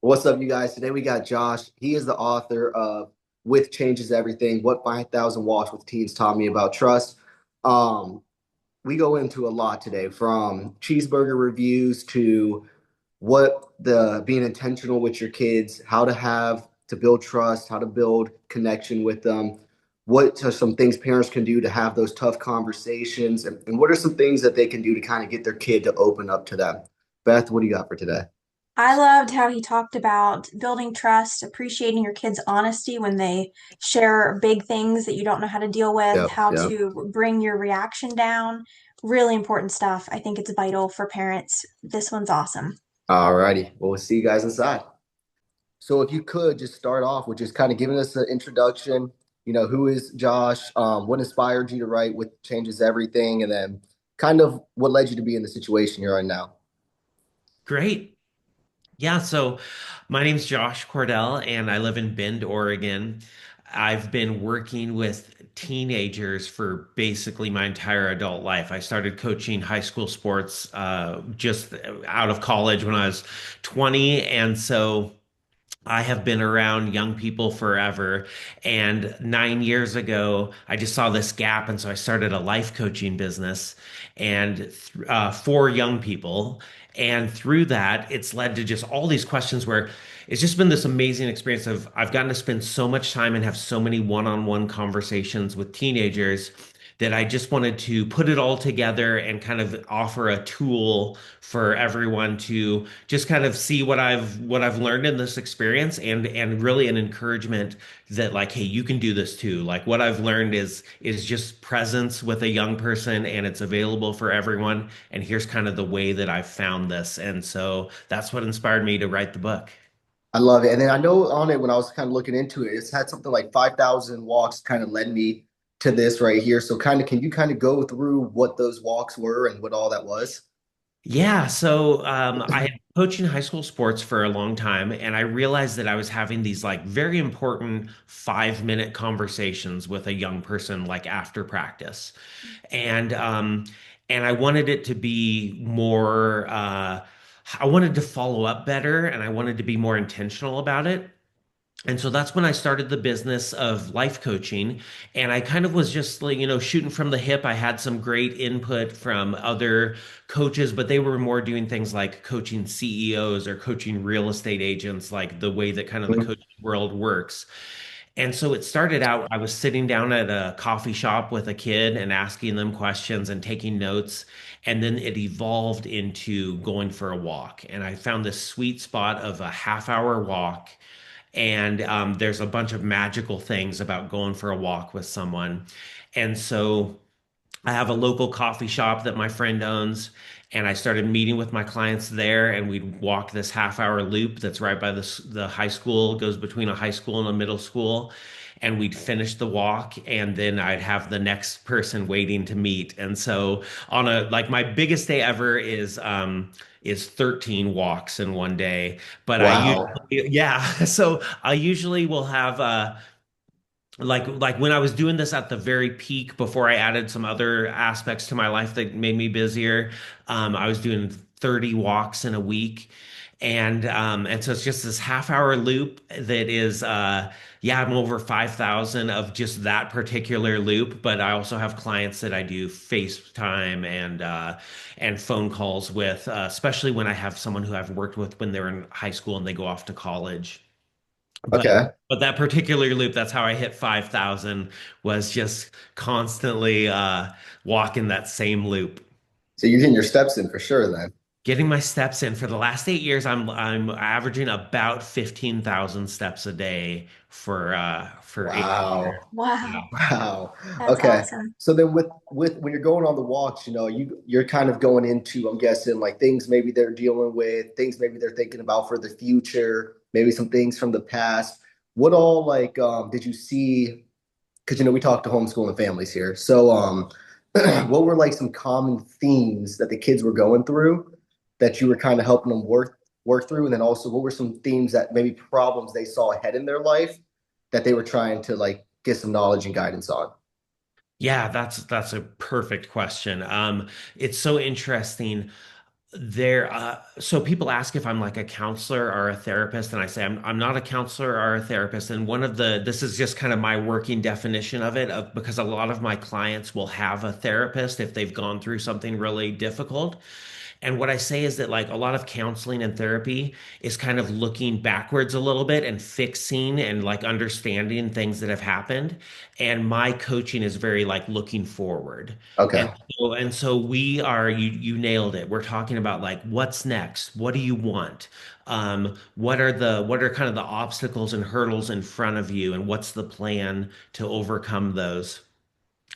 What's up, you guys? Today we got Josh. He is the author of With Changes Everything, What 5,000 Walks with Teens Taught Me About Trust. Um, we go into a lot today, from cheeseburger reviews to what the being intentional with your kids, how to have to build trust, how to build connection with them, what are some things parents can do to have those tough conversations, and what are some things that they can do to kind of get their kid to open up to them. Beth, what do you got for today? I loved how he talked about building trust, appreciating your kids' honesty when they share big things that you don't know how to deal with, Yep, how yep. to bring your reaction down. Really important stuff. I think it's vital for parents. This one's awesome. All righty. Well, we'll see you guys inside. So if you could just start off with just kind of giving us an introduction, who is Josh? What inspired you to write What Changes Everything? And then kind of what led you to be in the situation you're in now. Great. Yeah, so my name's Josh Cordell and I live in Bend, Oregon. I've been working with teenagers for basically my entire adult life. I started coaching high school sports just out of college when I was 20. And so I have been around young people forever. And 9 years ago, I just saw this gap. And so I started a life coaching business for young people. And through that, it's led to just all these questions where it's just been this amazing experience of I've gotten to spend so much time and have so many one-on-one conversations with teenagers that I just wanted to put it all together and kind of offer a tool for everyone to just kind of see what I've learned in this experience and really an encouragement that like, hey, you can do this too. Like what I've learned is just presence with a young person and it's available for everyone. And here's kind of the way that I've found this. And so that's what inspired me to write the book. I love it. And then I know on it when I was kind of looking into it, it's had something like 5,000 walks kind of led me to this right here. So kind of can you kind of go through what those walks were and what all that was? Yeah, so I had been coaching high school sports for a long time, and I realized that I was having these like very important 5 minute conversations with a young person like after practice, and um, and I wanted it to be more. I wanted to follow up better, and I wanted to be more intentional about it. And so that's when I started the business of life coaching. And I kind of was just like, shooting from the hip. I had some great input from other coaches, but they were more doing things like coaching CEOs or coaching real estate agents, like the way that kind of the Mhm. coaching world works. And so it started out, I was sitting down at a coffee shop with a kid and asking them questions and taking notes. And then it evolved into going for a walk. And I found this sweet spot of a half-hour walk and there's a bunch of magical things about going for a walk with someone. And so I have a local coffee shop that my friend owns, and I started meeting with my clients there, and we'd walk this half-hour loop that's right by the high school, goes between a high school and a middle school. And we'd finish the walk, and then I'd have the next person waiting to meet. And so on a like my biggest day ever is 13 walks in one day. But I usually Wow. yeah, so I usually will have like when I was doing this at the very peak before I added some other aspects to my life that made me busier, I was doing 30 walks in a week. And so it's just this half-hour loop that is yeah, I'm over 5,000 of just that particular loop, but I also have clients that I do FaceTime and phone calls with, especially when I have someone who I've worked with when they're in high school and they go off to college. But Okay. but that particular loop, that's how I hit 5,000 was just constantly walking that same loop. So you're getting your steps in for sure then. Getting my steps in for the last 8 years, I'm averaging about 15,000 steps a day for 8 years. Wow. Yeah. Wow, Wow. that's Okay. awesome. So then with when you're going on the walks, you're kind of going into, I'm guessing, like things maybe they're dealing with, things maybe they're thinking about for the future, maybe some things from the past. What all like did you see? Because we talk to homeschooling families here. So what were like some common themes that the kids were going through that you were kind of helping them work through? And then also what were some themes that maybe problems they saw ahead in their life that they were trying to like get some knowledge and guidance on? Yeah, that's a perfect question. It's so interesting. So people ask if I'm like a counselor or a therapist, and I say I'm not a counselor or a therapist. And this is just kind of my working definition of it, because a lot of my clients will have a therapist if they've gone through something really difficult. And what I say is that like a lot of counseling and therapy is kind of looking backwards a little bit and fixing and like understanding things that have happened. And my coaching is very like looking forward. Okay. And so you nailed it. We're talking about like what's next? What do you want? What are kind of the obstacles and hurdles in front of you, and what's the plan to overcome those?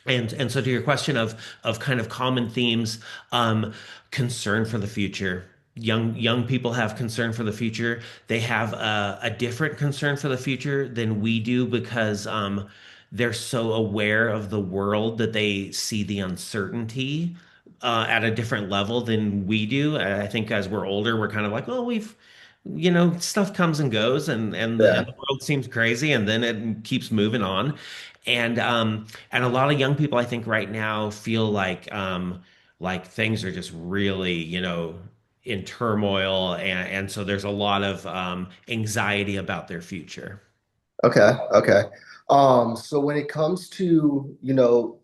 And so to your question of kind of common themes, um, concern for the future. Young people have concern for the future. They have a different concern for the future than we do, because they're so aware of the world that they see the uncertainty at a different level than we do. I think as we're older, we're kind of like, oh, stuff comes and goes, and Yeah. the world seems crazy, and then it keeps moving on. And a lot of young people, I think, right now feel like things are just really, in turmoil, and so there's a lot of anxiety about their future. Okay. Okay. So when it comes to,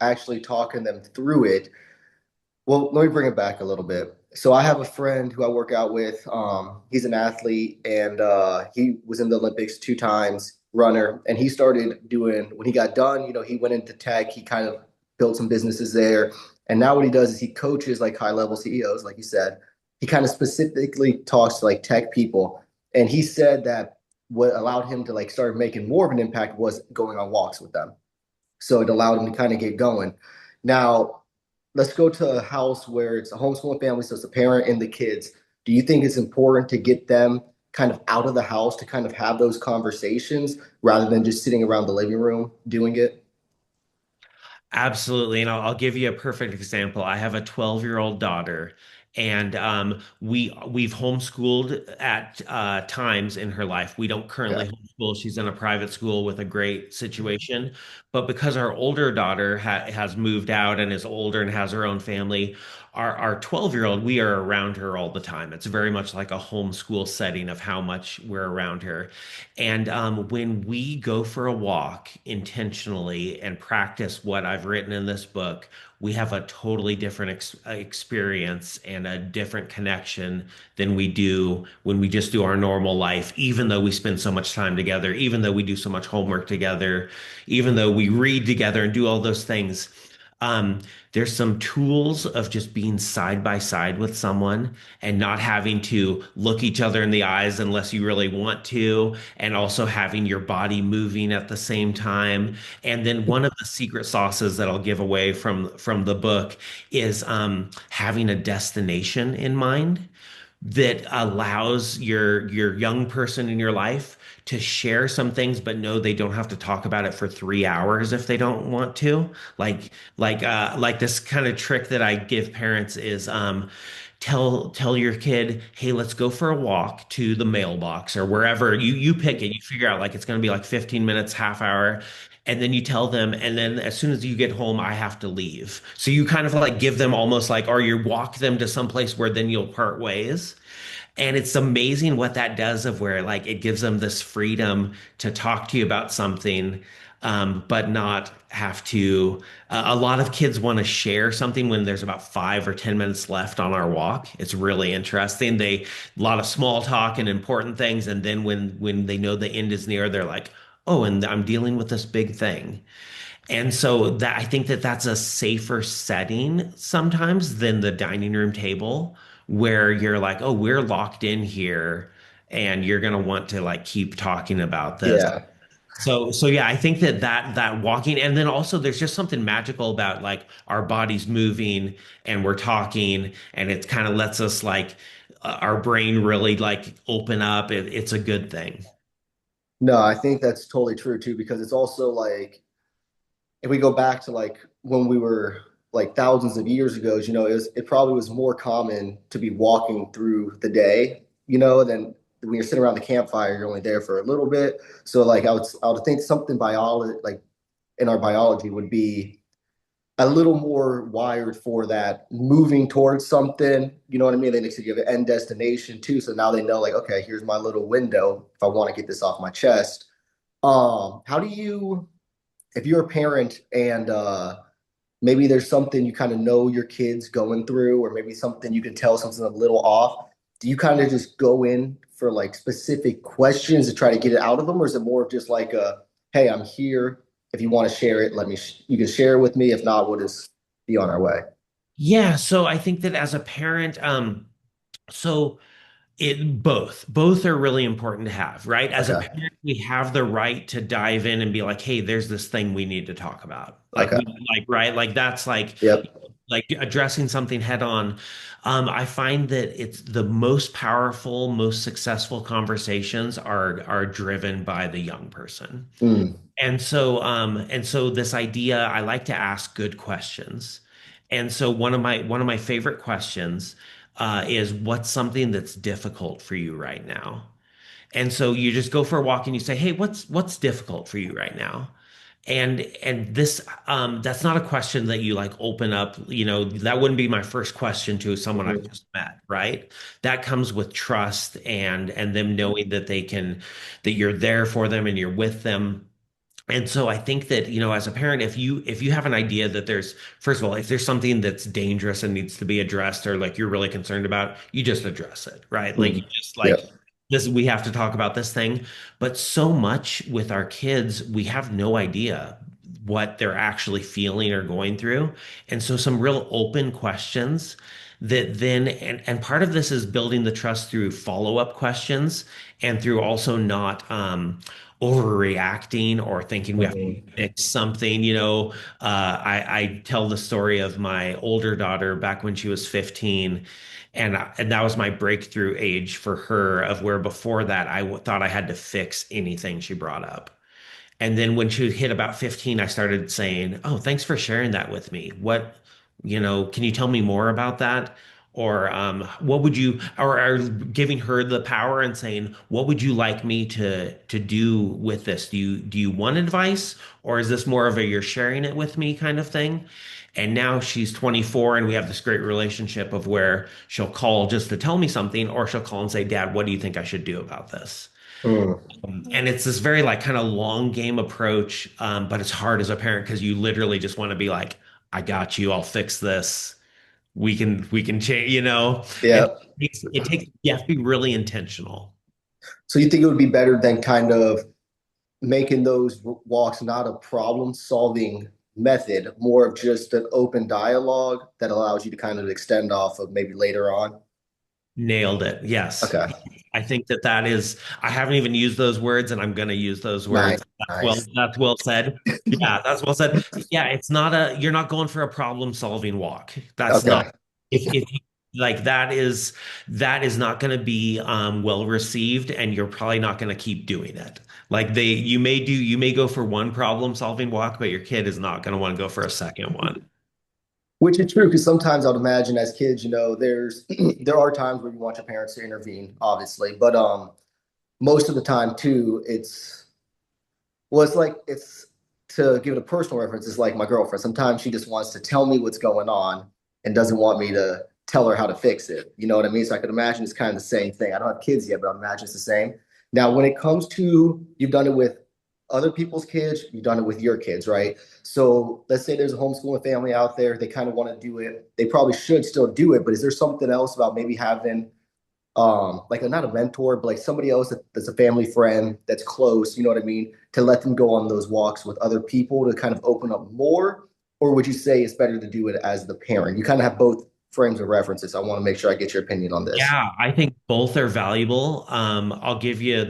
actually talking them through it, well, let me bring it back a little bit. So I have a friend who I work out with. He's an athlete, and he was in the Olympics 2 times, runner. And he started doing, when he got done, he went into tech. He kind of built some businesses there. And now what he does is he coaches like high level CEOs, like you said. He kind of specifically talks to like tech people. And he said that what allowed him to like start making more of an impact was going on walks with them. So it allowed him to kind of get going. Now, let's go to a house where it's a homeschooling family, so it's the parent and the kids. Do you think it's important to get them kind of out of the house to kind of have those conversations rather than just sitting around the living room doing it? Absolutely. And I'll give you a perfect example. I have a 12-year-old daughter, and we've homeschooled at times in her life. We don't Yeah. currently homeschool. She's in a private school with a great situation. But because our older daughter has moved out and is older and has her own family, our 12-year-old, we are around her all the time. It's very much like a homeschool setting of how much we're around her. And when we go for a walk intentionally and practice what I've written in this book, we have a totally different experience and a different connection than we do when we just do our normal life, even though we spend so much time together, even though we do so much homework together, even though we read together and do all those things. Um, there's some tools of just being side by side with someone and not having to look each other in the eyes unless you really want to, and also having your body moving at the same time. And then one of the secret sauces that I'll give away from the book is having a destination in mind that allows your young person in your life to share some things, but know they don't have to talk about it for 3 hours if they don't want to. Like this kind of trick that I give parents is tell your kid, hey, let's go for a walk to the mailbox or wherever you pick it. You figure out like it's going to be like 15 minutes, half hour. And then you tell them, and then as soon as you get home, I have to leave. So you kind of like give them almost like, or you walk them to some place where then you'll part ways. And it's amazing what that does, of where like it gives them this freedom to talk to you about something, but not have to. A lot of kids want to share something when there's about 5 or 10 minutes left on our walk. It's really interesting. A lot of small talk and important things, and then when they know the end is near, they're like, "Oh, and I'm dealing with this big thing." And so that I think that that's a safer setting sometimes than the dining room table, where you're like, oh, we're locked in here and you're going to want to like keep talking about this. Yeah. So yeah, I think that walking, and then also there's just something magical about like our bodies moving and we're talking, and it kind of lets us like our brain really like open up. It's a good thing. No, I think that's totally true too, because it's also like if we go back to like when we were like thousands of years ago, it probably was more common to be walking through the day, than when you're sitting around the campfire, you're only there for a little bit. So like I would think something biology like in our biology would be a little more wired for that moving towards something. You know what I mean? They said you have an end destination too, so now they know like, okay, here's my little window if I want to get this off my chest. How do you, if you're a parent and maybe there's something you kind of know your kids going through, or maybe something you can tell something a little off, do you kind of just go in for like specific questions to try to get it out of them, or is it more of just like a, hey, I'm here. If you want to share it, you can share it with me. If not, we'll just be on our way. Yeah, so I think that as a parent, so both are really important to have, right? As a Okay. parent, we have the right to dive in and be like, hey, there's this thing we need to talk about. Like Okay. we like, right? Like that's Yep. like addressing something head on. I find that it's the most powerful, most successful conversations are driven by the young person. Mm. And so this idea, I like to ask good questions. And so one of my favorite questions is what's something that's difficult for you right now? And so you just go for a walk and you say, hey, what's difficult for you right now? And this that's not a question that you like open up, that wouldn't be my first question to someone I've Mhm. just met, right? That comes with trust and them knowing that that you're there for them and you're with them. And so I think that, as a parent, if you have an idea that there's, first of all, if there's something that's dangerous and needs to be addressed or like you're really concerned about, you just address it, right? Like you Mm. just Yep. like this, we have to talk about this thing. But so much with our kids, we have no idea what they're actually feeling or going through. And so some real open questions that then and part of this is building the trust through follow-up questions and through also not overreacting or thinking we have to Mhm. fix something. I tell the story of my older daughter back when she was 15, and that was my breakthrough age for her, of where before that thought I had to fix anything she brought up. And then when she hit about 15, I started saying, "Oh, thanks for sharing that with me. Can you tell me more about that?" Or what would you, or giving her the power and saying, "What would you like me to do with this? Do you want advice, or is this more of a you're sharing it with me kind of thing?" And now she's 24, and we have this great relationship of where she'll call just to tell me something, or she'll call and say, "Dad, what do you think I should do about this?" Mm. And it's this very like kind of long game approach, but it's hard as a parent because you literally just want to be like, "I got you. I'll fix this. We can change." And Yeah. it takes you have to be really intentional. So you think it would be better than kind of making those walks not a problem solving method, more of just an open dialogue that allows you to kind of extend off of maybe later on? Nailed it. Yes. Okay. I think that is, I haven't even used those words and I'm going to use those Nice. words. Nice. That's well said. Yeah, that's well said. Yeah, you're not going for a problem solving walk. That's not, Okay. if you, like, that is not going to be well received, and you're probably not going to keep doing it. Like you may go for one problem solving walk, but your kid is not going to want to go for a second one. Which is true because sometimes I'd imagine as kids, there's there are times where you want your parents to intervene, obviously, but most of the time too, it's like it's to give it a personal reference. It's like my girlfriend. Sometimes she just wants to tell me what's going on and doesn't want me to tell her how to fix it. You know what I mean? So I could imagine it's kind of the same thing. I don't have kids yet, but I imagine it's the same. Now, when it comes to you've done it with other people's kids, you've done it with your kids, right? So let's say there's a homeschooling family out there, they kind of want to do it. They probably should still do it, but is there something else about maybe having like not a mentor, but like somebody else that's a family friend that's close, you know what I mean, to let them go on those walks with other people to kind of open up more? Or would you say it's better to do it as the parent? You kind of have both frames of references. I want to make sure I get your opinion on this. Yeah, I think both are valuable. I'll give you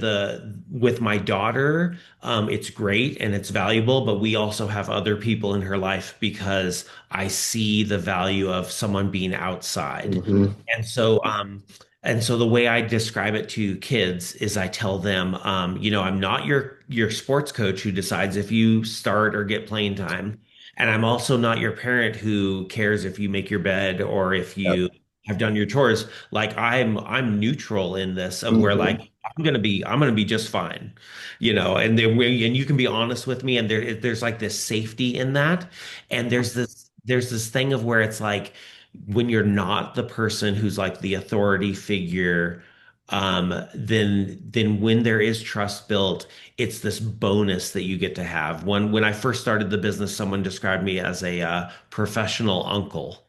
with my daughter, it's great and it's valuable, but we also have other people in her life because I see the value of someone being outside. Hmm. And so, um, and so the way I describe it to kids is I tell them, I'm not your sports coach who decides if you start or get playing time. And I'm also not your parent who cares if you make your bed or if you Yep. have done your chores. Like I'm neutral in this, of where like Hmm. I'm gonna be just fine, and you can be honest with me, and there's like this safety in that, and there's this there's this thing of where it's like when you're not the person who's like the authority figure, then when there is trust built, it's this bonus that you get to have. When I first started the business, someone described me as a professional uncle,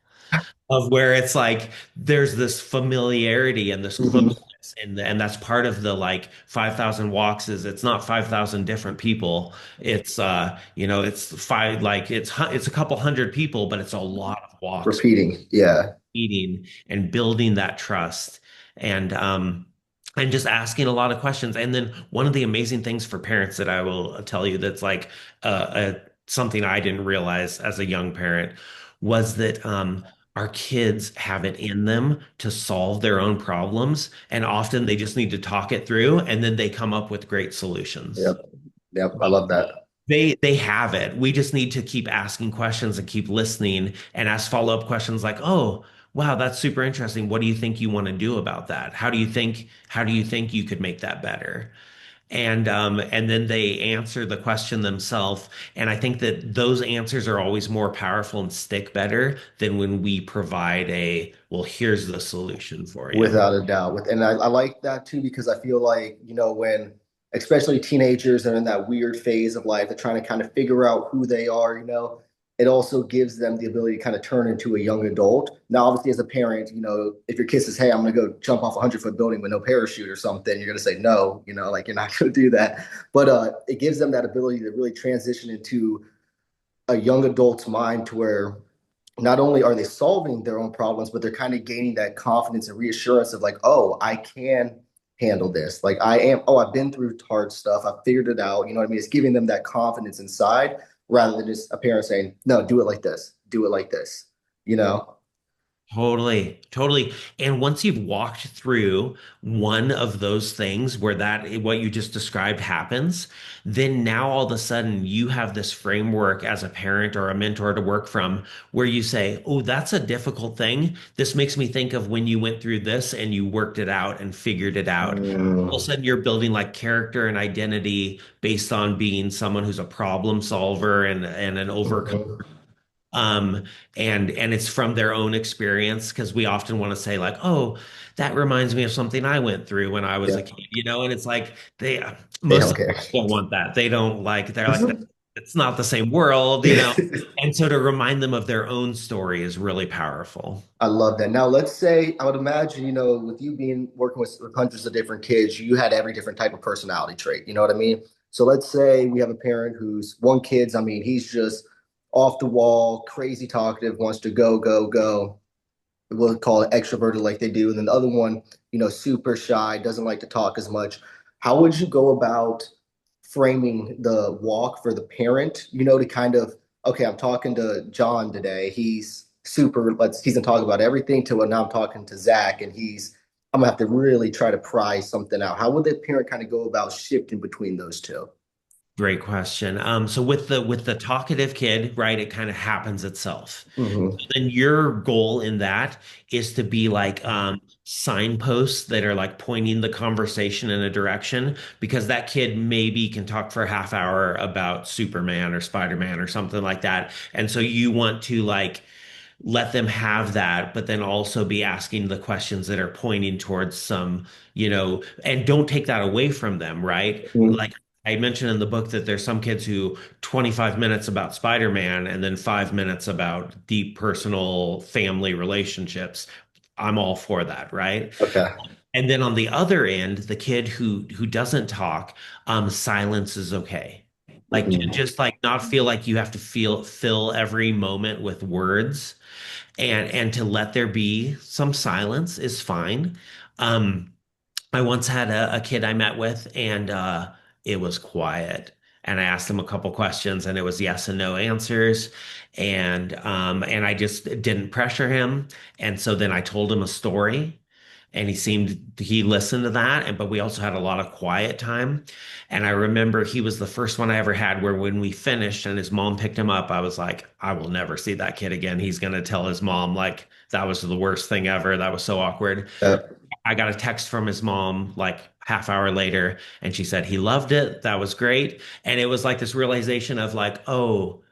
of where it's like there's this familiarity and this closeness, Hmm. and that's part of the like 5,000 walks is it's not 5,000 different people. It's it's five like it's a couple hundred people, but it's a lot of walks Repeating. Yeah. meeting and building that trust and and just asking a lot of questions. And then one of the amazing things for parents that I will tell you that's like something I didn't realize as a young parent was that our kids have it in them to solve their own problems, and often they just need to talk it through, and then they come up with great solutions. Yep. Yep. I love that. They have it. We just need to keep asking questions and keep listening and ask follow-up questions like, "Oh, wow, that's super interesting. What do you think you want to do about that? How do you think you could make that better?" And then they answer the question themselves. And I think that those answers are always more powerful and stick better than when we provide well, here's the solution for you. Without a doubt. And I like that too because I feel like, when especially teenagers are in that weird phase of life, they're trying to kind of figure out who they are, it also gives them the ability to kind of turn into a young adult. Now, obviously, as a parent, if your kid says, "Hey, I'm going to go jump off a 100-foot building with no parachute or something," you're going to say, "No, like you're not going to do that." But it gives them that ability to really transition into a young adult's mind to where not only are they solving their own problems, but they're kind of gaining that confidence and reassurance of like, oh, I can handle this. Like I've been through hard stuff. I've figured it out. You know what I mean? It's giving them that confidence inside rather than just a parent saying, no, do it like this, do it like this, you know? Totally, totally. And once you've walked through one of those things where what you just described happens, then now all of a sudden you have this framework as a parent or a mentor to work from where you say, "Oh, that's a difficult thing. This makes me think of when you went through this and you worked it out and figured it out." All of a Mm, sudden you're building like character and identity based on being someone who's a problem solver and an overcomer, mhm. um and it's from their own experience because we often want to say like, "Oh, that reminds me of something I went through when I was a Yeah, kid," and it's like they most don't of care. them don't want that. They're like, it's not the same world. And so to remind them of their own story is really powerful. I love that. Now, let's say I would imagine, with you being working with hundreds of different kids, you had every different type of personality trait. You know what I mean? So let's say we have a parent who's one kid's, I mean, he's just off the wall, crazy talkative, wants to go, go, go. We'll call it extroverted like they do. And then the other one, super shy, doesn't like to talk as much. How would you go about framing the walk for the parent, to kind of, okay, I'm talking to John today. He's super, he's gonna talk about everything to what now I'm talking to Zach and I'm gonna have to really try to pry something out. How would the parent kind of go about shifting between those two? Great question. So with the talkative kid, right, it kind of happens itself. Hmm. And your goal in that is to be like signposts that are like pointing the conversation in a direction because that kid maybe can talk for a half hour about Superman or Spider-Man or something like that. And so you want to like let them have that, but then also be asking the questions that are pointing towards and don't take that away from them, right? Like I mentioned in the book that there's some kids who 25 minutes about Spider-Man and then 5 minutes about deep personal family relationships. I'm all for that, right? Okay. And then on the other end, the kid who doesn't talk, silence is okay. Like Mhm. just like not feel like you have to fill every moment with words and to let there be some silence is fine. Um, I once had a kid I met with, and it was quiet. And I asked him a couple questions, and it was yes and no answers. And I just didn't pressure him. And so then I told him a story, and he listened to that. But we also had a lot of quiet time. And I remember he was the first one I ever had where when we finished and his mom picked him up, I was like, I will never see that kid again. He's gonna tell his mom like that was the worst thing ever. That was so awkward. Uh, I got a text from his mom like half hour later, and she said he loved it. That was great. And it was like this realization of like, oh,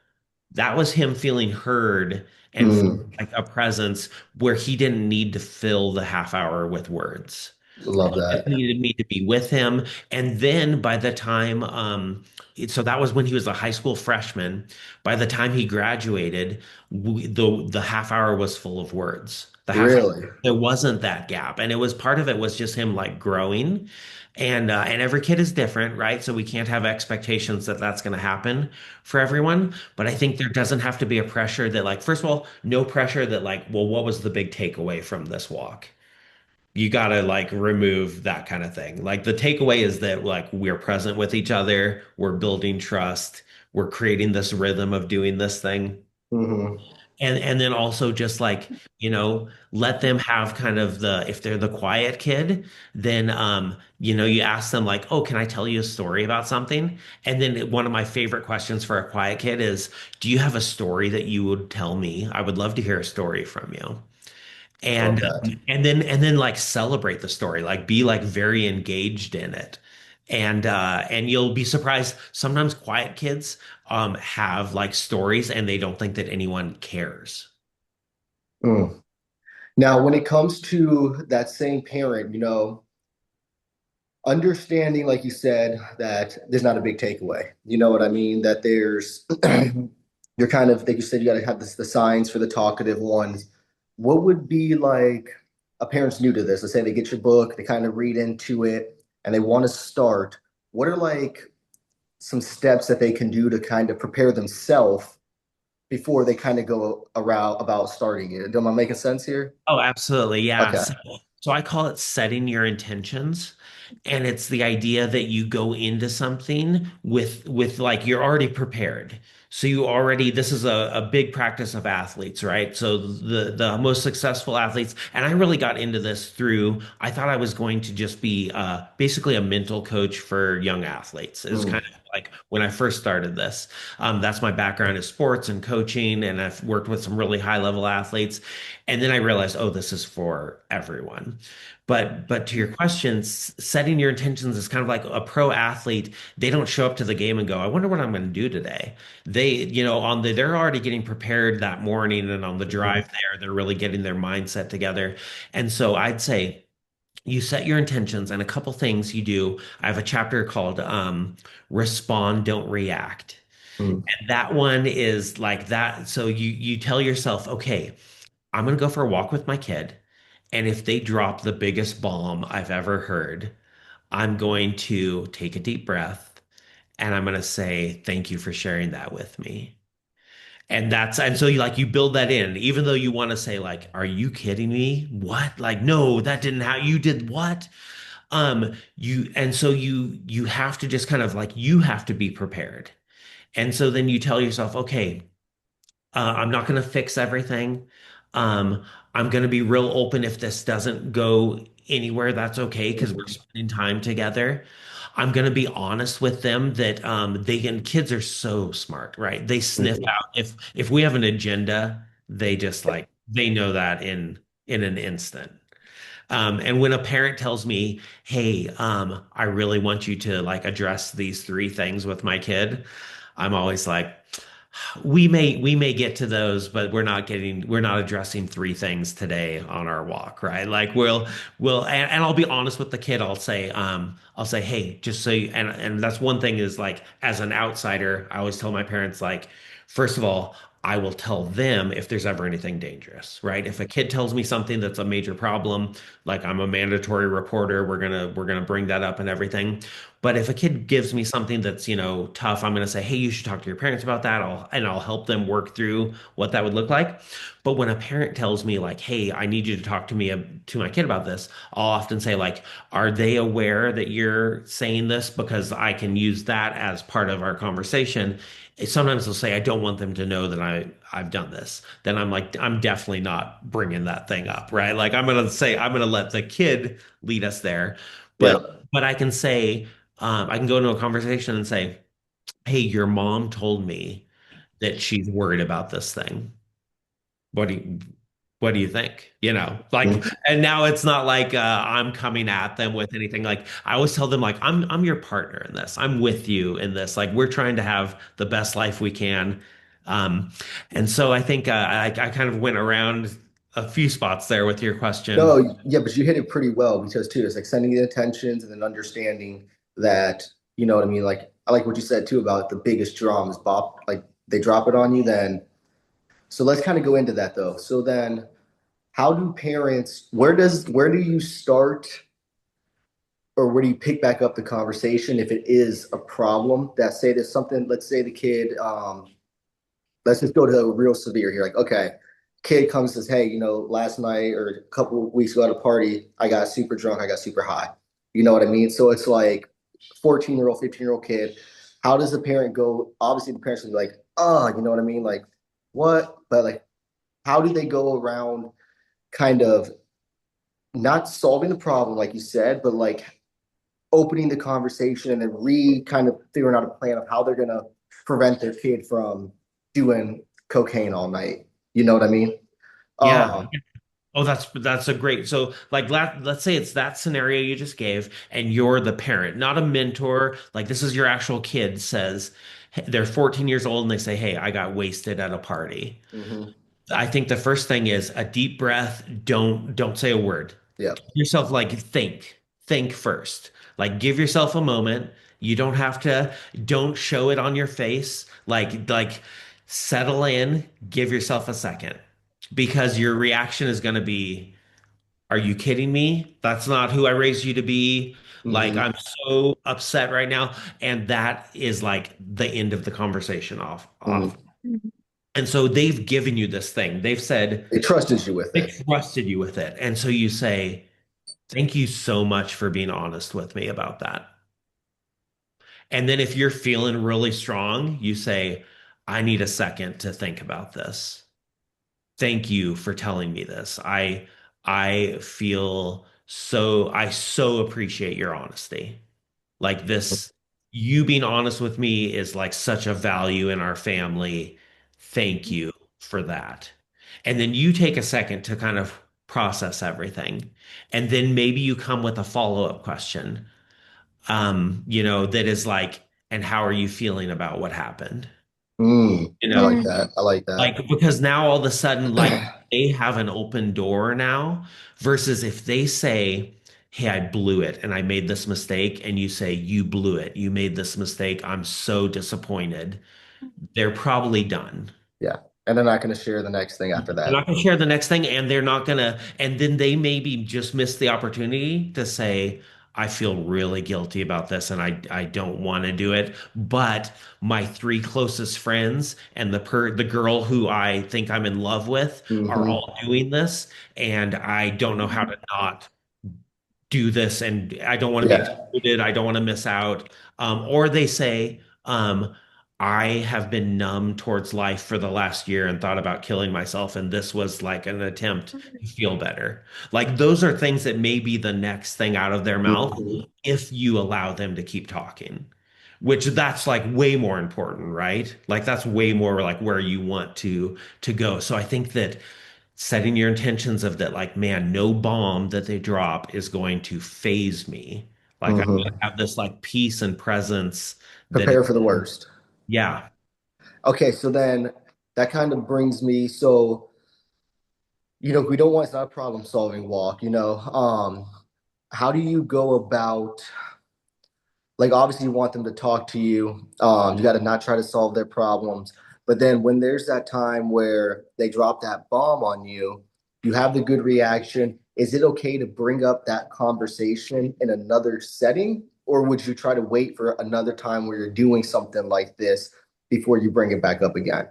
that was him feeling heard and Mm, like a presence where he didn't need to fill the half hour with words. love He just that. needed me to be with him. And then by the time, so that was when he was a high school freshman. By the time he graduated, the half hour was full of words. The half hour, Really? there wasn't that gap, and it was part of it was just him like growing, and every kid is different, right? So we can't have expectations that that's going to happen for everyone. But I think there doesn't have to be a pressure that like, first of all, no pressure that like, well, what was the big takeaway from this walk? You got to like remove that kind of thing. Like the takeaway is that like we're present with each other, we're building trust, we're creating this rhythm of doing this thing. Hmm. And then also just like, let them have kind of the if they're the quiet kid, then you ask them like, "Oh, can I tell you a story about something?" And then one of my favorite questions for a quiet kid is, "Do you have a story that you would tell me? I would love to hear a story from you." Love and that. and then like celebrate the story, like be like very engaged in it, and you'll be surprised sometimes quiet kids have like stories and they don't think that anyone cares. Mm. Now, when it comes to that same parent, understanding, like you said, that there's not a big takeaway. You know what I mean? That there's, you're kind of, like you said, you got to have the signs for the talkative ones. What would be like a parent's new to this? Let's say they get your book, they kind of read into it, and they want to start. What are like some steps that they can do to kind of prepare themselves before they kind of go around about starting it? Am I making sense here? Oh, absolutely. Yeah. Okay. So I call it setting your intentions. And it's the idea that you go into something with like you're already prepared. So you already this is a big practice of athletes, right? So the most successful athletes, and I really got into this through I thought I was going to just be basically a mental coach for young athletes. Is kind Mm, of like when I first started this. That's my background is sports and coaching, and I've worked with some really high level athletes. And then I realized, oh, this is for everyone. But to your question, setting your intentions is kind of like a pro athlete. They don't show up to the game and go, I wonder what I'm going to do today. They're already getting prepared that morning, and on the mhm. drive there, they're really getting their mindset together. And so I'd say you set your intentions and a couple things you do. I have a chapter called Respond, Don't React. Mm, And that one is like that. So you tell yourself, okay, I'm gonna go for a walk with my kid, and if they drop the biggest bomb I've ever heard, I'm going to take a deep breath and I'm gonna say, thank you for sharing that with me. And so you build that in, even though you want to say, like, are you kidding me? What? Like, no, that didn't how you did what? You have to just kind of like you have to be prepared. And so then you tell yourself, okay, I'm not going to fix everything. Um, I'm going to be real open if this doesn't go anywhere. That's okay because we're mhm, spending time together. I'm going to be honest with them that kids are so smart, right? They sniff mhm. out if we have an agenda, they just like they know that in an instant. And when a parent tells me, "Hey, I really want you to like address these three things with my kid," I'm always like, we may get to those, but we're not addressing three things today on our walk, right? Like and I'll be honest with the kid. I'll say, hey, just so you, and that's one thing is like as an outsider, I always tell my parents like, first of all, I will tell them if there's ever anything dangerous, right? If a kid tells me something that's a major problem, like I'm a mandatory reporter, we're gonna bring that up and everything. But if a kid gives me something that's, tough, I'm going to say, "Hey, you should talk to your parents about that." I'll help them work through what that would look like. But when a parent tells me like, "Hey, I need you to talk to my kid about this," I'll often say like, "Are they aware that you're saying this because I can use that as part of our conversation?" Sometimes they'll say, "I don't want them to know that I've done this." Then I'm like, I'm definitely not bringing that thing up, right? Like I'm going to let the kid lead us there. But Yeah. but I can say I can go into a conversation and say, "Hey, your mom told me that she's worried about this thing. What do you what do you think?" Like, Mhm. and now it's not like I'm coming at them with anything. Like I always tell them, like, I'm your partner in this. I'm with you in this. Like we're trying to have the best life we can. Um, and so I think I kind of went around a few spots there with your question. No, yeah, but you hit it pretty well because too, it's like sending the intentions and then understanding that, you know what I mean? Like I like what you said too about the biggest drums, Bob, like they drop it on you, then so let's kind of go into that though. So then how do parents, where do you start or where do you pick back up the conversation if it is a problem that say there's something, let's say the kid, let's just go to real severe here. Like, okay, kid comes and says, hey, last night or a couple of weeks ago at a party, I got super drunk, I got super high. You know what I mean? So it's like 14-year-old, 15-year-old kid. How does the parent go? Obviously, the parents will be like, oh, you know what I mean? Like, what? But like, how do they go around kind of not solving the problem, like you said, but like opening the conversation and then kind of figuring out a plan of how they're gonna prevent their kid from doing cocaine all night. You know what I mean? Yeah. Um, Oh, that's a great. So like let's say it's that scenario you just gave and you're the parent, not a mentor. Like this is your actual kid says hey, they're 14 years old and they say, "Hey, I got wasted at a party." mhm. I think the first thing is a deep breath. Don't say a word. Yeah. Give yourself like think first. Like give yourself a moment. You don't have to don't show it on your face. Like settle in, give yourself a second because your reaction is going to be, are you kidding me? That's not who I raised you to be. Like Hmm. I'm so upset right now. And that is like the end of the conversation off. Hmm. And so they've given you this thing. They've said They trusted you with they it. trusted you with it. And so you say, thank you so much for being honest with me about that. And then if you're feeling really strong, you say, I need a second to think about this. Thank you for telling me this. I feel I so appreciate your honesty. Like this, you being honest with me is like such a value in our family. Thank you for that. And then you take a second to kind of process everything. And then maybe you come with a follow-up question, that is like, and how are you feeling about what happened? You I know, like Mm. that. I like that. like because now all of a sudden, like they have an open door now, versus if they say, hey, I blew it and I made this mistake, and you say, you blew it, you made this mistake, I'm so disappointed. They're probably done. Yeah. And they're not going to share the next thing after They're that. not going to share the next thing, and they're not going to, and then they maybe just miss the opportunity to say, I feel really guilty about this and I don't want to do it. But my three closest friends and the girl who I think I'm in love with are Hmm. all doing this, and I don't know how to not do this, and I don't want to be Yeah. excluded. I don't want to miss out. Or they say, I have been numb towards life for the last year and thought about killing myself, and this was like an attempt to feel better. Like those are things that may be the next thing out of their mouth Hmm. if you allow them to keep talking. Which that's like way more important, right? Like that's way more like where you want to go. So I think that setting your intentions of that, like, man, no bomb that they drop is going to phase me. Like I'm gonna Hmm. have this like peace and presence that is, Prepare for the worst. yeah. Okay. So then that kind of brings me. So, we don't want, it's not a problem solving walk, how do you go about, like obviously you want them to talk to you. You got to not try to solve their problems. But then when there's that time where they drop that bomb on you, you have the good reaction. Is it okay to bring up that conversation in another setting? Or would you try to wait for another time where you're doing something like this before you bring it back up again?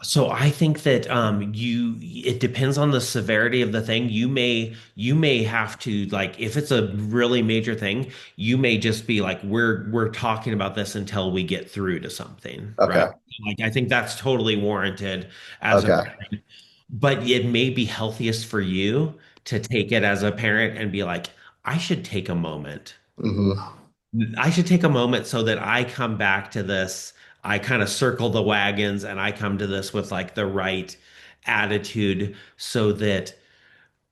So I think that it depends on the severity of the thing. You may have to, like, if it's a really major thing, you may just be like, we're talking about this until we get through to something, right? Okay. Like I think that's totally warranted as a Okay. parent. But it may be healthiest for you to take it as a parent and be like, I should take a moment. Hmm. I should take a moment so that I come back to this. I kind of circle the wagons and I come to this with like the right attitude so that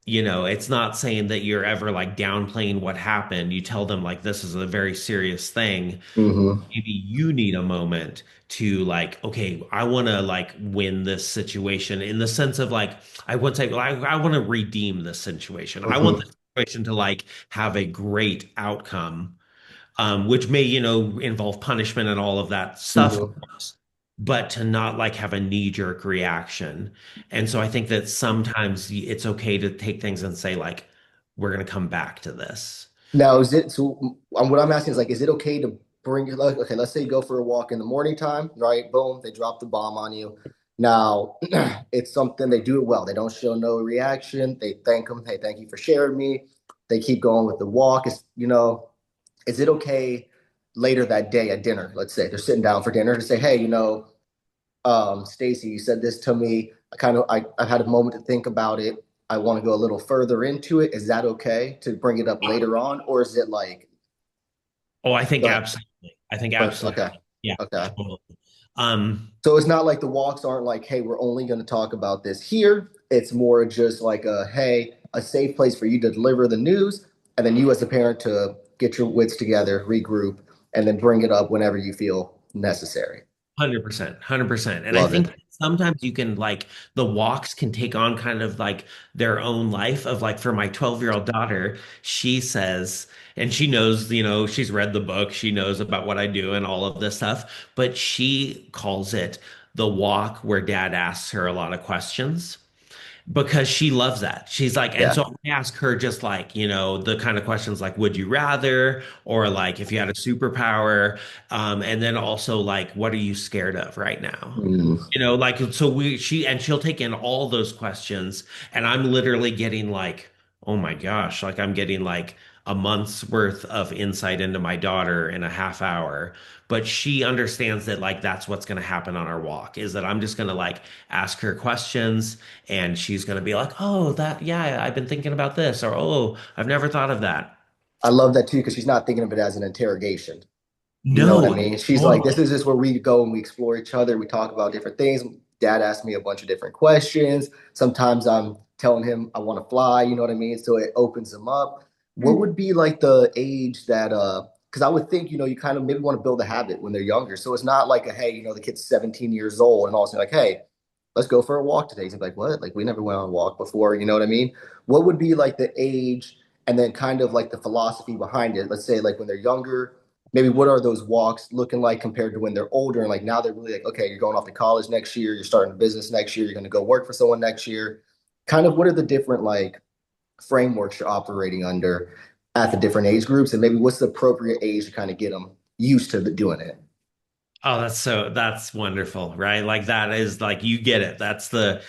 It's not saying that you're ever like downplaying what happened. You tell them like this is a very serious thing. Hmm. Maybe you need a moment to like, okay, I want to like win this situation in the sense of like, I would say, I want to redeem this situation. I want the Hmm. situation to like have a great outcome, which may, involve punishment and all of that stuff, of Hmm. course, but to not like have a knee-jerk reaction. And so I think that sometimes it's okay to take things and say like, we're going to come back to this. Now, is it so? What I'm asking is like, is it okay to bring? Like, okay, let's say you go for a walk in the morning time, right? Boom, they drop the bomb on you. Now, it's something they do it well. They don't show no reaction. They thank them. Hey, thank you for sharing me. They keep going with the walk. Is it okay later that day at dinner? Let's say they're sitting down for dinner to say, hey, Stacy, you said this to me. I've had a moment to think about it. I want to go a little further into it. Is that okay to bring it up later on, or is it like, Oh, I think go ahead, absolutely. I think but absolutely. okay, Yeah, okay. totally. Um, So it's not like the walks aren't like, hey, we're only going to talk about this here. It's more just like hey, a safe place for you to deliver the news, and then you as a parent to get your wits together, regroup, and then bring it up whenever you feel necessary. 100%, 100%. And I Love think it. sometimes you can like the walks can take on kind of like their own life of like for my 12-year-old daughter, she says, and she knows, she's read the book, she knows about what I do and all of this stuff, but she calls it the walk where dad asks her a lot of questions because she loves that. She's like, and Yeah. so I ask her just like, the kind of questions like, would you rather, or like if you had a superpower, and then also like, what are you scared of right now? Mm. Like so she'll take in all those questions, and I'm literally getting like, oh my gosh, like I'm getting like a month's worth of insight into my daughter in a half hour. But she understands that like that's what's going to happen on our walk is that I'm just going to like ask her questions and she's going to be like, oh, yeah, I've been thinking about this, or oh, I've never thought of that. I love that too because she's not thinking of it as an interrogation. You know what I No, mean? She's like, this totally. is just where we go and we explore each other. We talk about different things. Dad asked me a bunch of different questions. Sometimes I'm telling him I want to fly, you know what I mean? So it opens him up. What Mm. would be like the age that because I would think, you kind of maybe want to build a habit when they're younger. So it's not like hey, the kid's 17 years old and all of a sudden like, hey, let's go for a walk today. He's like, what? Like we never went on a walk before, you know what I mean? What would be like the age and then kind of like the philosophy behind it? Let's say like when they're younger, maybe what are those walks looking like compared to when they're older and like now they're really like, okay, you're going off to college next year, you're starting a business next year, you're going to go work for someone next year. Kind of what are the different like frameworks you're operating under at the different age groups, and maybe what's the appropriate age to kind of get them used to doing it? Oh, that's wonderful, right? Like that is like you get it. That's the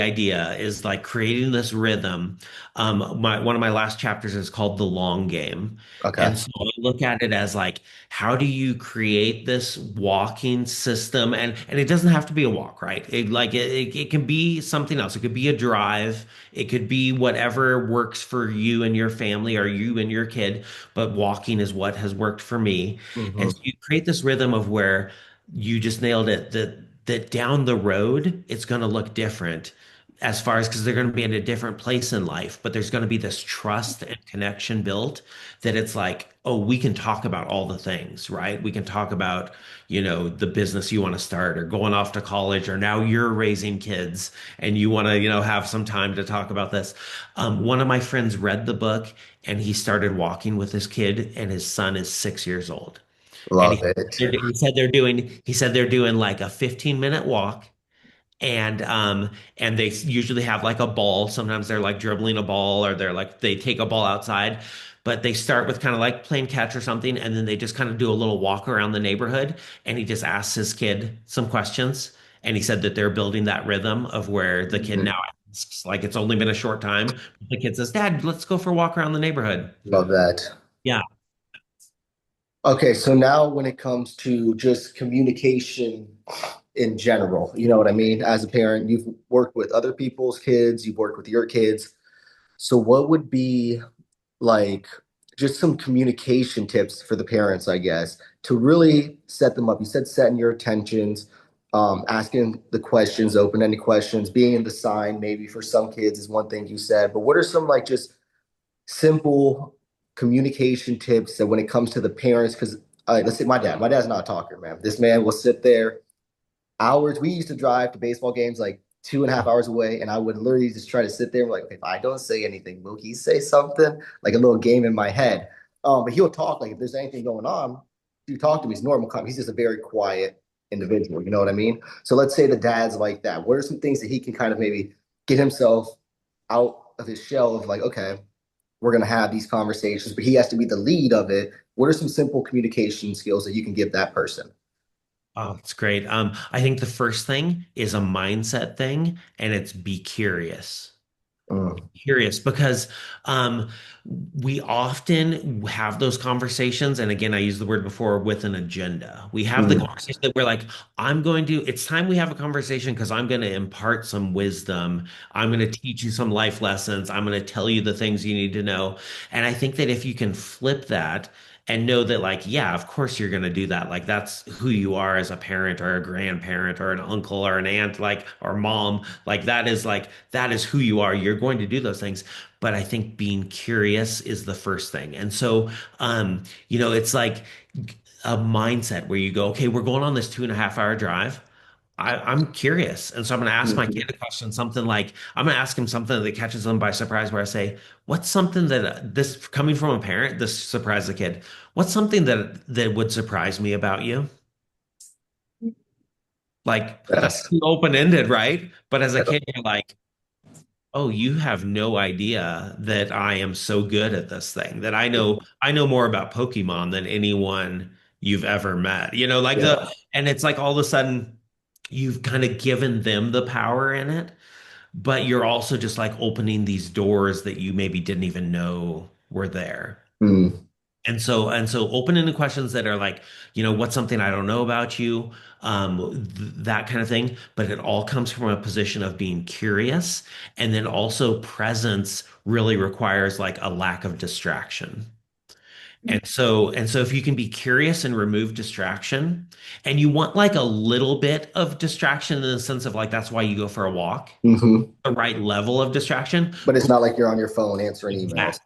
idea is like creating this rhythm. One of my last chapters is called The Long Game. Okay. And so I look at it as like, how do you create this walking system? And it doesn't have to be a walk, right? It can be something else. It could be a drive. It could be whatever works for you and your family or you and your kid, but walking is what has worked for me. And so Hmm. you create this rhythm of where you just nailed it that down the road it's going to look different as far as because they're going to be in a different place in life, but there's going to be this trust and connection built that it's like, oh, we can talk about all the things, right? We can talk about, the business you want to start or going off to college, or now you're raising kids and you want to, have some time to talk about this. One of my friends read the book and he started walking with his kid, and his son is 6 years old. And Love it. he said they're doing like a 15-minute walk, and they usually have like a ball. Sometimes they're like dribbling a ball, or they take a ball outside. But they start with kind of like playing catch or something, and then they just kind of do a little walk around the neighborhood. And he just asks his kid some questions. And he said that they're building that rhythm of where the kid now Mhm. asks, like it's only been a short time. The kid says, "Dad, let's go for a walk around the neighborhood." Love that. Yeah. Okay, so now when it comes to just communication in general, you know what I mean? As a parent, you've worked with other people's kids, you've worked with your kids. So what would be like just some communication tips for the parents, I guess, to really set them up? You said setting your intentions. asking the questions, open-ended questions, being in the sign, maybe for some kids is one thing you said, but what are some like just simple communication tips that when it comes to the parents, because let's say my dad's not a talker, man. This man will sit there hours. We used to drive to baseball games like 2.5 hours away, and I would literally just try to sit there and like, if I don't say anything, will he say something? Like a little game in my head. But he'll talk like if there's anything going on, you talk to him. He's normal. He's just a very quiet individual. You know what I mean? So let's say the dad's like that. What are some things that he can kind of maybe get himself out of his shell of like, okay, we're gonna have these conversations, but he has to be the lead of it. What are some simple communication skills that you can give that person? Oh, it's great. I think the first thing is a mindset thing, and it's be curious. Mm, Curious because um, we often have those conversations. And again, I used the word before with an agenda. We have the mm, conversation that we're like, it's time we have a conversation because I'm going to impart some wisdom. I'm going to teach you some life lessons. I'm going to tell you the things you need to know. And I think that if you can flip that and know that, like, yeah, of course you're going to do that. Like, that's who you are as a parent or a grandparent or an uncle or an aunt, like, or mom. That is who you are. You're going to do those things. But I think being curious is the first thing. And so, it's like a mindset where you go, okay, we're going on this 2.5 hour drive. I'm curious. And so I'm going to ask my kid mhm, a question, something like, I'm going to ask him something that catches them by surprise, where I say, what's something that this coming from a parent, this surprise the kid, what's something that would surprise me about you? Like that's yes. open-ended, right? But as a kid, you're like, oh, you have no idea that I am so good at this thing, that I know more about Pokemon than anyone you've ever met. Yeah. And it's like all of a sudden you've kind of given them the power in it, but you're also just like opening these doors that you maybe didn't even know were there. Mm, And so open ended questions that are like, what's something I don't know about you? That kind of thing. But it all comes from a position of being curious. And then also presence really requires like a lack of distraction. And so if you can be curious and remove distraction, and you want like a little bit of distraction in the sense of like that's why you go for a walk, hmm. the right level of distraction. But it's not like you're on your phone answering emails.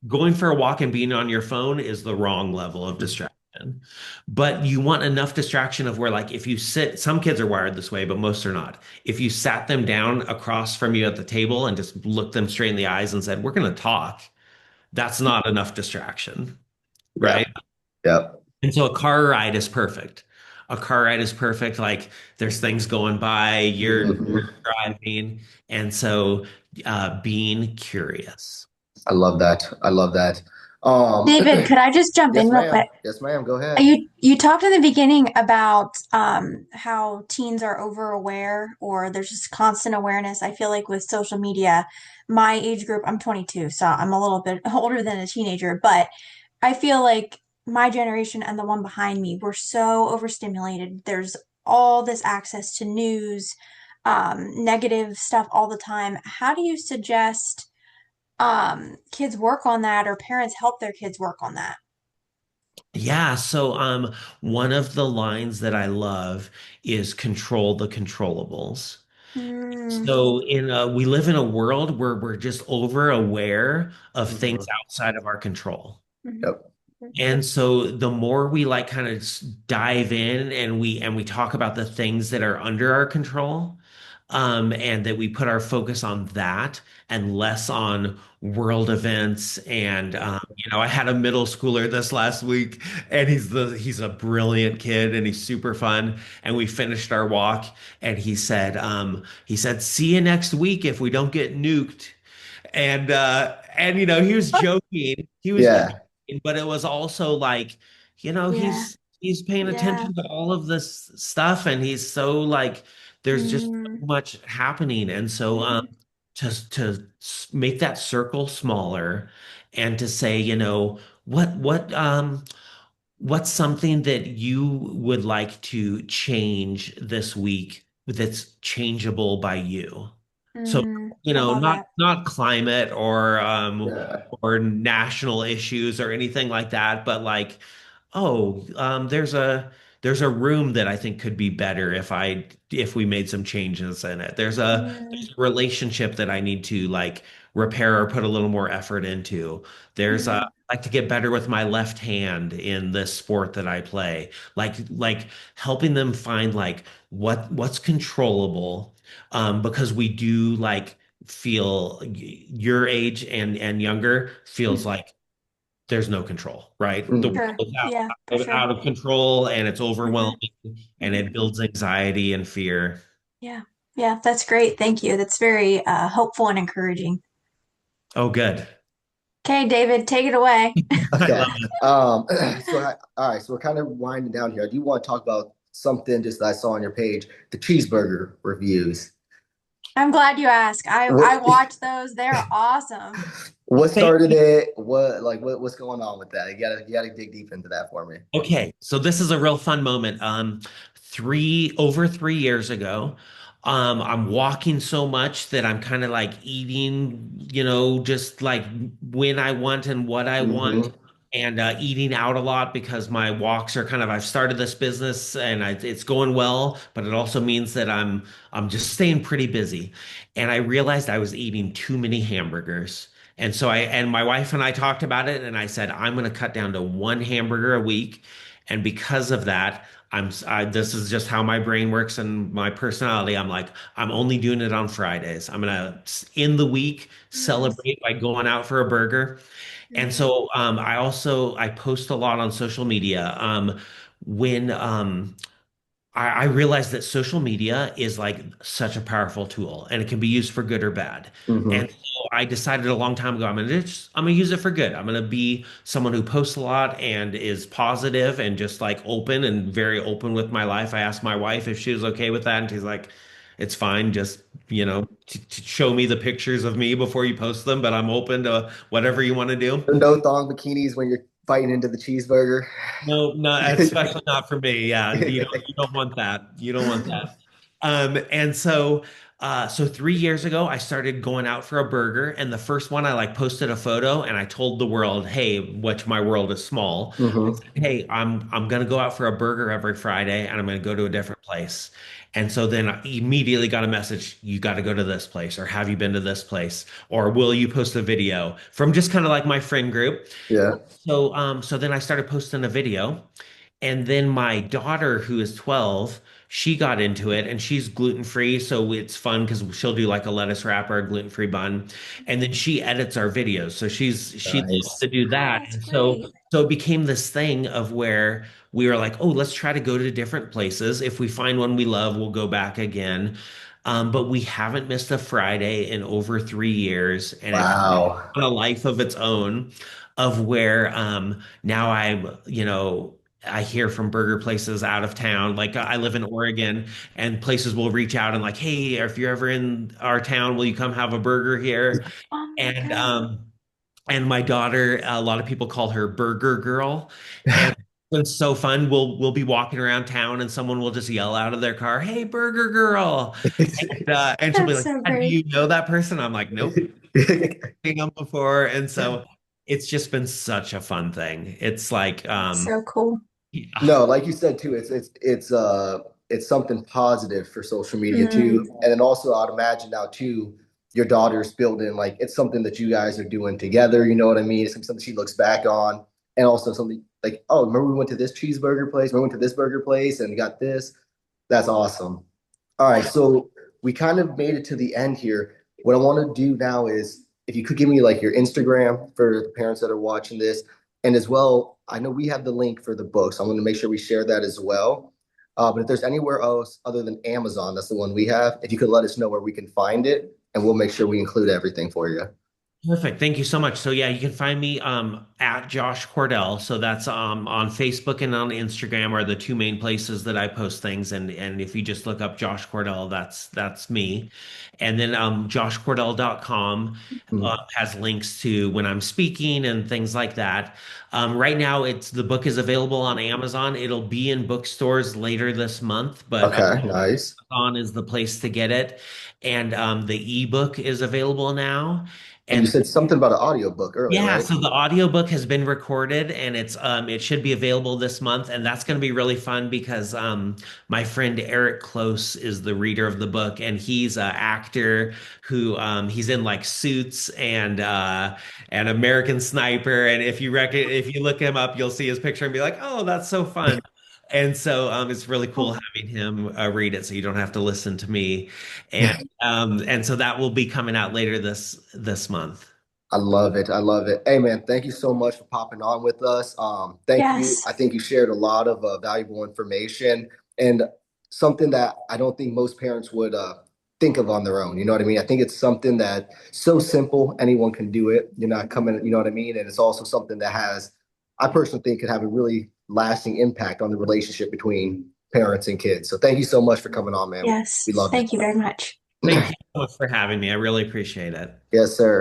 Going for a walk and being on your phone is the wrong level of distraction. But you want enough distraction of where, like, if you sit, some kids are wired this way, but most are not. If you sat them down across from you at the table and just looked them straight in the eyes and said, we're going to talk, that's not enough distraction, Yeah. right? Yeah. And so a car ride is perfect. A car ride is perfect. Like, there's things going by, you're Hmm. driving. And so being curious. I love that. I love that. David, could I just jump in Yes, real ma'am. quick? Yes, ma'am. Go ahead. You talked in the beginning about how teens are over aware or there's just constant awareness. I feel like with social media, my age group, I'm 22, so I'm a little bit older than a teenager, but I feel like my generation and the one behind me, we're so overstimulated. There's all this access to news, negative stuff all the time. How do you suggest kids work on that or parents help their kids work on that? Yeah, so one of the lines that I love is control the controllables. Mm, So we live in a world where we're just over aware of things Hmm. outside of our control. mhm. Yep. And so the more we like kind of dive in and we talk about the things that are under our control, and that we put our focus on that and less on world events. And I had a middle schooler this last week, and he's a brilliant kid and he's super fun. And we finished our walk, and he said, "See you next week if we don't get nuked." And he was joking. He was Yeah. joking, but it was also like, Yeah, he's paying yeah. attention to all of this stuff, and he's so like there's just Mm, so much happening. And so mhm. make that circle smaller and to say, what's something that you would like to change this week that's changeable by you? So, I love not that. not climate Yeah. or national issues or anything like that, but like, oh, there's a room that I think could be better if we made some changes in it. Mm, There's a relationship that I need to like repair or put a little more effort into. mm, I like to get better with my left hand in this sport that I play. Like helping them find like what's controllable. Because we do like feel your age and younger feels mm. like there's no control, right? The Mhm. world Sure. is Yeah, for out sure. of control and it's Hmm. overwhelming and Hmm. it builds anxiety and fear. Yeah. Yeah, that's great. Thank you. That's very hopeful and encouraging. Oh, good. Okay, David, take it away. I Okay. love it. All right. So we're kind of winding down here. I do want to talk about something just that I saw on your page, the cheeseburger reviews. I'm glad you asked. I What watch those. They're awesome. what Thank started you. it? What's going on with that? You gotta dig deep into that for me. Okay, so this is a real fun moment. Over 3 years ago, I'm walking so much that I'm kind of like eating, just like when I want and what I want, Hmm. and eating out a lot because my walks are I've started this business and it's going well, but it also means that I'm just staying pretty busy. And I realized I was eating too many hamburgers. And my wife and I talked about it, and I said, I'm going to cut down to one hamburger a week. And because of that, this is just how my brain works and my personality. I'm like, I'm only doing it on Fridays. I'm going to, in the week, Nice. celebrate by going out for a burger. And Hmm. so I post a lot on social media. When I realized that social media is like such a powerful tool and it can be used for good or bad. Hmm. And so I decided a long time ago, I'm gonna use it for good. I'm gonna be someone who posts a lot and is positive and just like open and very open with my life. I asked my wife if she was okay with that, and she's like, it's fine. Just, to show me the pictures of me before you post them, but I'm open to whatever you want to do. No thong bikinis when you're biting into the cheeseburger. No, no, especially not for me. Yeah, you don't want that. You don't want that. And so 3 years ago, I started going out for a burger, and the first one I like posted a photo, and I told the world, "Hey, which my world is small. I Hmm. said, hey, I'm gonna go out for a burger every Friday, and I'm gonna go to a different place." And so then I immediately got a message, "You got to go to this place," or "Have you been to this place?" or "Will you post a video?" from just kind of like my friend group. Yeah. So then I started posting a video, and then my daughter, who is 12, she got into it and she's gluten free. So it's fun because she'll do like a lettuce wrap or a gluten free bun. And then she edits our videos. So she loves Nice. to do Oh, that. that's And so, great. so it became this thing of where we were like, oh, let's try to go to different places. If we find one we love, we'll go back again. But we haven't missed a Friday in over 3 years. And it's Wow. on a life of its own of where now I hear from burger places out of town. Like I live in Oregon, and places will reach out and like, hey, if you're ever in our town, will you come have a burger here? Oh, And great. my daughter, a lot of people call her Burger Girl, and it's so fun. We'll be walking around town, and someone will just yell out of their car, "Hey, Burger Girl!" And she'll be That's like, so "Do great. you know that person?" I'm like, "Nope, seen them before." And so it's just been such a fun thing. It's like, That's so cool. No, like you said too, it's something positive for social media too. Mm, And then also I'd imagine now too, your daughter's building like it's something that you guys are doing together, you know what I mean? It's something she looks back on. And also something like, oh, remember we went to this cheeseburger place, we went to this burger place and got this. That's awesome. All right, so we kind of made it to the end here. What I want to do now is if you could give me like your Instagram for the parents that are watching this, and as well, I know we have the link for the books. I'm going to make sure we share that as well. But if there's anywhere else other than Amazon, that's the one we have. If you could let us know where we can find it, and we'll make sure we include everything for you. Perfect. Thank you so much. So yeah, you can find me at Josh Cordell. So that's on Facebook and on Instagram are the two main places that I post things. And if you just look up Josh Cordell, that's me. And then joshcordell.com Mhm. has links to when I'm speaking and things like that. Right now it's the book is available on Amazon. It'll be in bookstores later this month, but Okay, nice. Amazon is the place to get it. And the ebook is available now. And you And said something about an audiobook earlier, yeah, right? so the audiobook has been recorded and it should be available this month, and that's going to be really fun because my friend Eric Close is the reader of the book, and he's an actor who he's in like Suits and American Sniper, and if you look him up you'll see his picture and be like, "Oh, that's so fun." And so it's really cool having him read it so you don't have to listen to me. And so that will be coming out later this month. I love it. I love it. Hey, man, thank you so much for popping on with us. Thank you. Yes. I think you shared a lot of valuable information and something that I don't think most parents would think of on their own. You know what I mean? I think it's something that so simple, anyone can do it. You're not coming, you know what I mean? And it's also something that has, I personally think, could have a really lasting impact on the relationship between parents and kids. So thank you so much for coming on, man. Yes. We loved Thank you very much. Thank it. you so much for having me. I really appreciate it. Yes, sir.